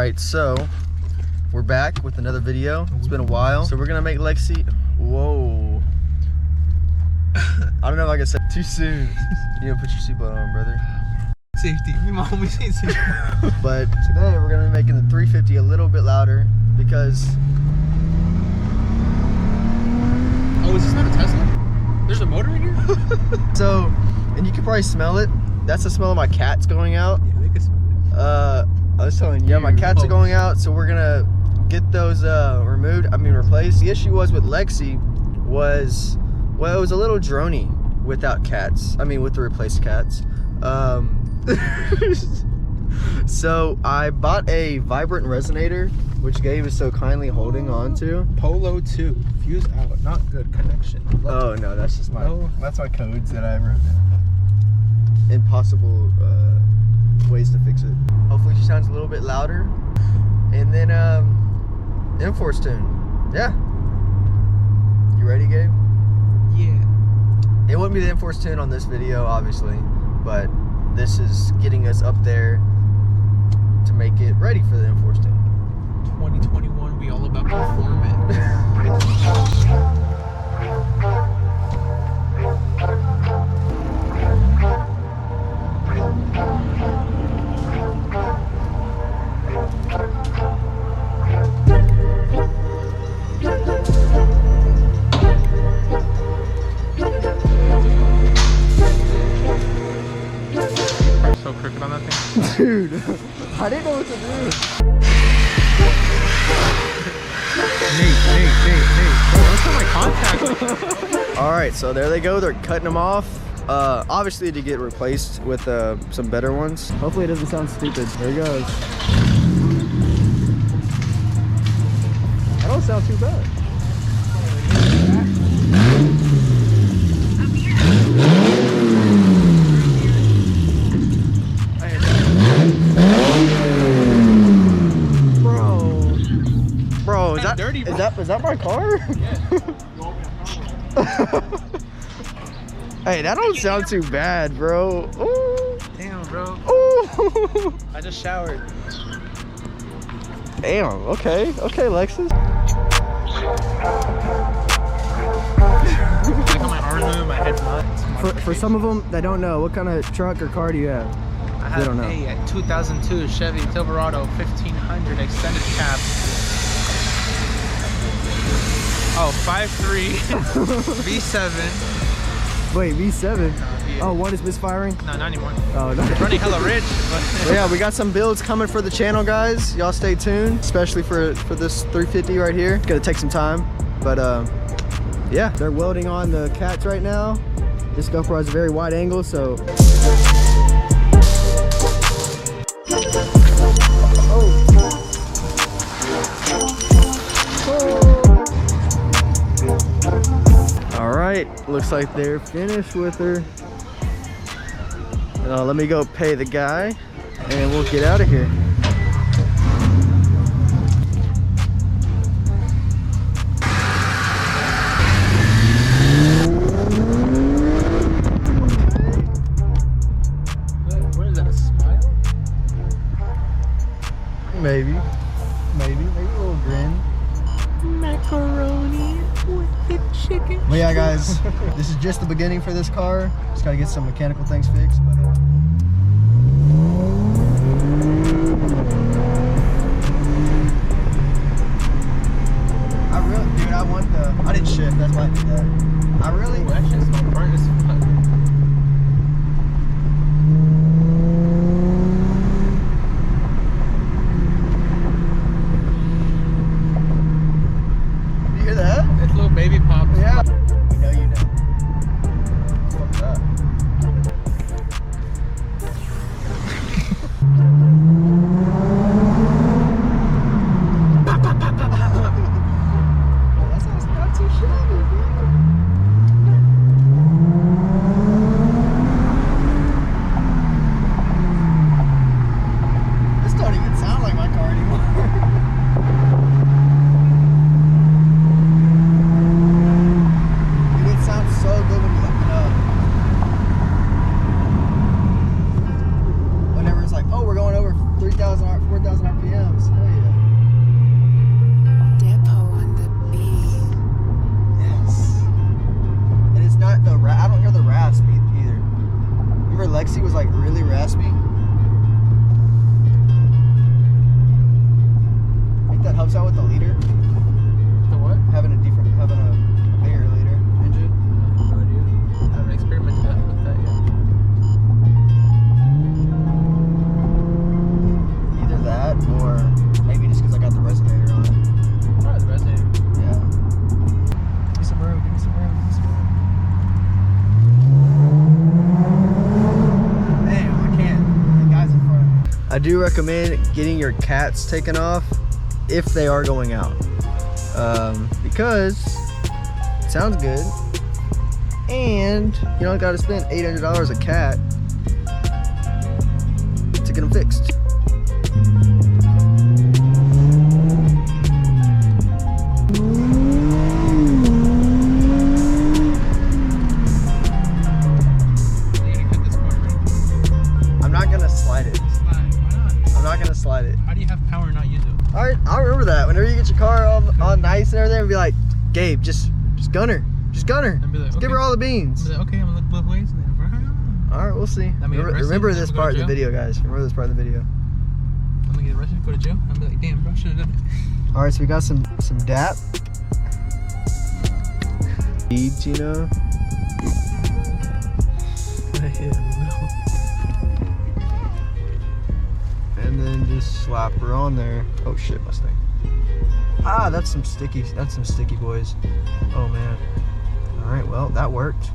Alright, so we're back with another video. It's been a while. So we're gonna make Lexi. Whoa. I don't know if I can say too soon. You know, put your seatbelt on, brother. Safety. My homie saying safety. But today we're gonna be making the 350 a little bit louder because. Oh, is this not a Tesla? There's a motor in here? So, and you can probably smell it. That's the smell of my cats going out. Yeah, they can smell it. I was telling you, yeah, my cats are going out, so we're gonna get those replaced. The issue was with Lexi was, well, it was a little droney without cats. I mean, with the replaced cats. So I bought a vibrant resonator, which Gabe is so kindly holding on to. Polo 2. Fuse out. Not good. Connection. Oh no, that's just my that's my codes that I wrote down. Impossible ways to fix it. Hopefully she sounds a little bit louder. And then M-Force tune. Yeah. You ready, Gabe? Yeah. It wouldn't be the M-Force tune on this video, obviously, but this is getting us up there to make it ready for the M-Force tune. 2021, we all about performance. So crooked on that thing? Dude, I didn't know what to do. Nate. Bro, don't my contact. Alright, so there they go. They're cutting them off. Obviously to get replaced with some better ones. Hopefully it doesn't sound stupid. There he goes. That don't sound too bad. Bro, is that dirty, bro? Is that my car? Yeah. Hey, that don't sound too bad, bro. Ooh. Damn, bro. Ooh. I just showered. Damn. Okay, Lexus. Like on my arm, my head's nuts. For some of them that don't know, what kind of truck or car do you have? I have a 2002 Chevy Silverado 1500 extended cab. Oh, 5.3 V7. Wait, V7? Yeah. Oh, one is misfiring? No, not anymore. Oh, no. It's running hella rich. But Yeah, we got some builds coming for the channel, guys. Y'all stay tuned, especially for this 350 right here. It's gonna take some time, but yeah. They're welding on the cats right now. This GoPro has a very wide angle, so. Alright, looks like they're finished with her. Let me go pay the guy and we'll get out of here. what is that, a smile? Maybe a little grin. Macaroni with the chicken. But yeah, guys, this is just the beginning for this car. Just gotta get some mechanical things fixed. But I didn't shift. That's why I did that. I really. Ooh, that shit smells burnt as fuck. You hear that? It's little baby pop. Yeah. You know, you know. What's up? That's not too shabby, bro. This don't even sound like my car anymore. It sounds so good when you look it up. Whenever it's like, oh, we're going over 3,000 RPM. 4,000 RPMs. Hell yeah. Depot on the beat. Yes. And it's not the I don't hear the rasp either. Remember Lexi was like really raspy? I think that helps out with the leader. The what? Having a bigger leader engine. No idea. I haven't experimented with that yet. Either that or maybe just because I got the resonator on it. Probably the resonator. Yeah. Give me some room, give me some room, give me some room. Damn, I can't. The guy's in front of me. I do recommend getting your cats taken off if they are going out. Because it sounds good. And you don't gotta spend $800 a cat to get them fixed. Slide it. How do you have power and not use it? Alright, I'll remember that. Whenever you get your car all nice and everything, be like, Gabe, just gun her. Just gun her. And be like, just give her all the beans. Be like, okay, I'm gonna look both ways. Alright, we'll see. Remember this part of the video, guys. Remember this part of the video. I'm gonna get arrested, go to jail. I'm gonna be like, damn, bro, should have done it. Alright, so we got some DAP. Beads, you know. And then just slap her on there. Oh shit, Mustang. Ah, that's some sticky boys. Oh man. Alright, well, that worked.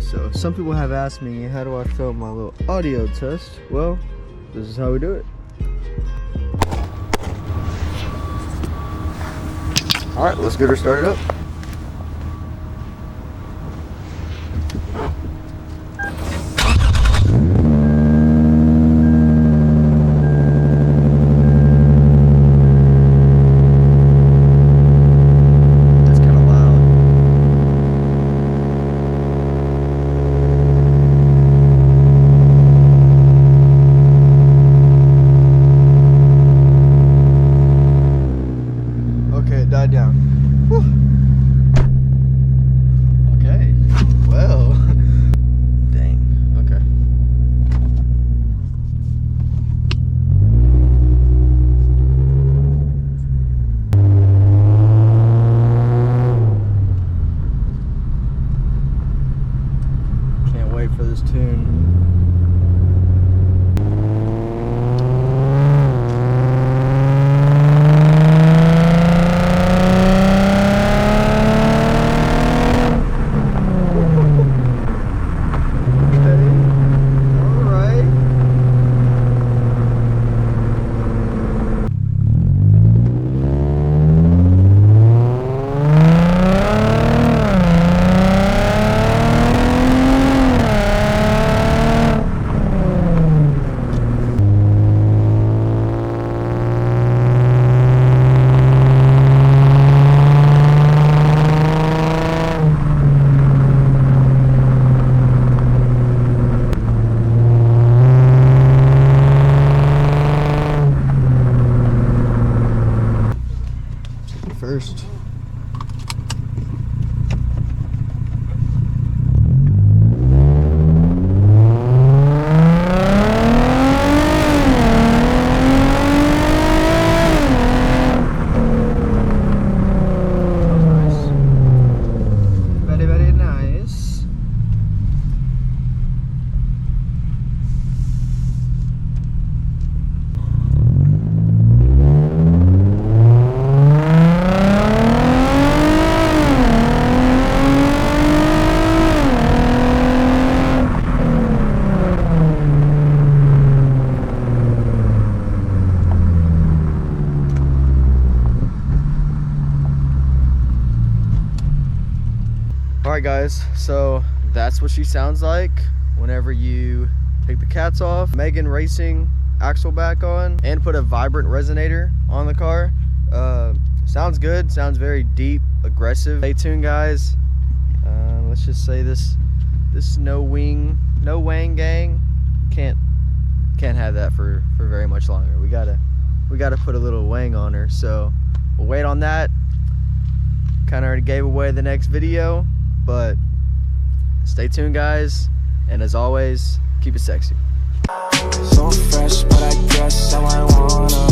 So some people have asked me, how do I film my little audio test? Well, this is how we do it. Alright, let's get her started up. Died down. Whew. Okay. Well. Dang. Okay. Can't wait for this tune. First. Very, very nice. Alright guys, so that's what she sounds like whenever you take the cats off. Megan Racing Axel back on and put a vibrant resonator on the car. Sounds good, sounds very deep, aggressive. Stay tuned guys. Let's just say this no wang gang can't have that for very much longer. We gotta got to put a little wang on her, so we'll wait on that. Kind of already gave away the next video, but stay tuned, guys, and as always, keep it sexy. So fresh, but I guess how I wanna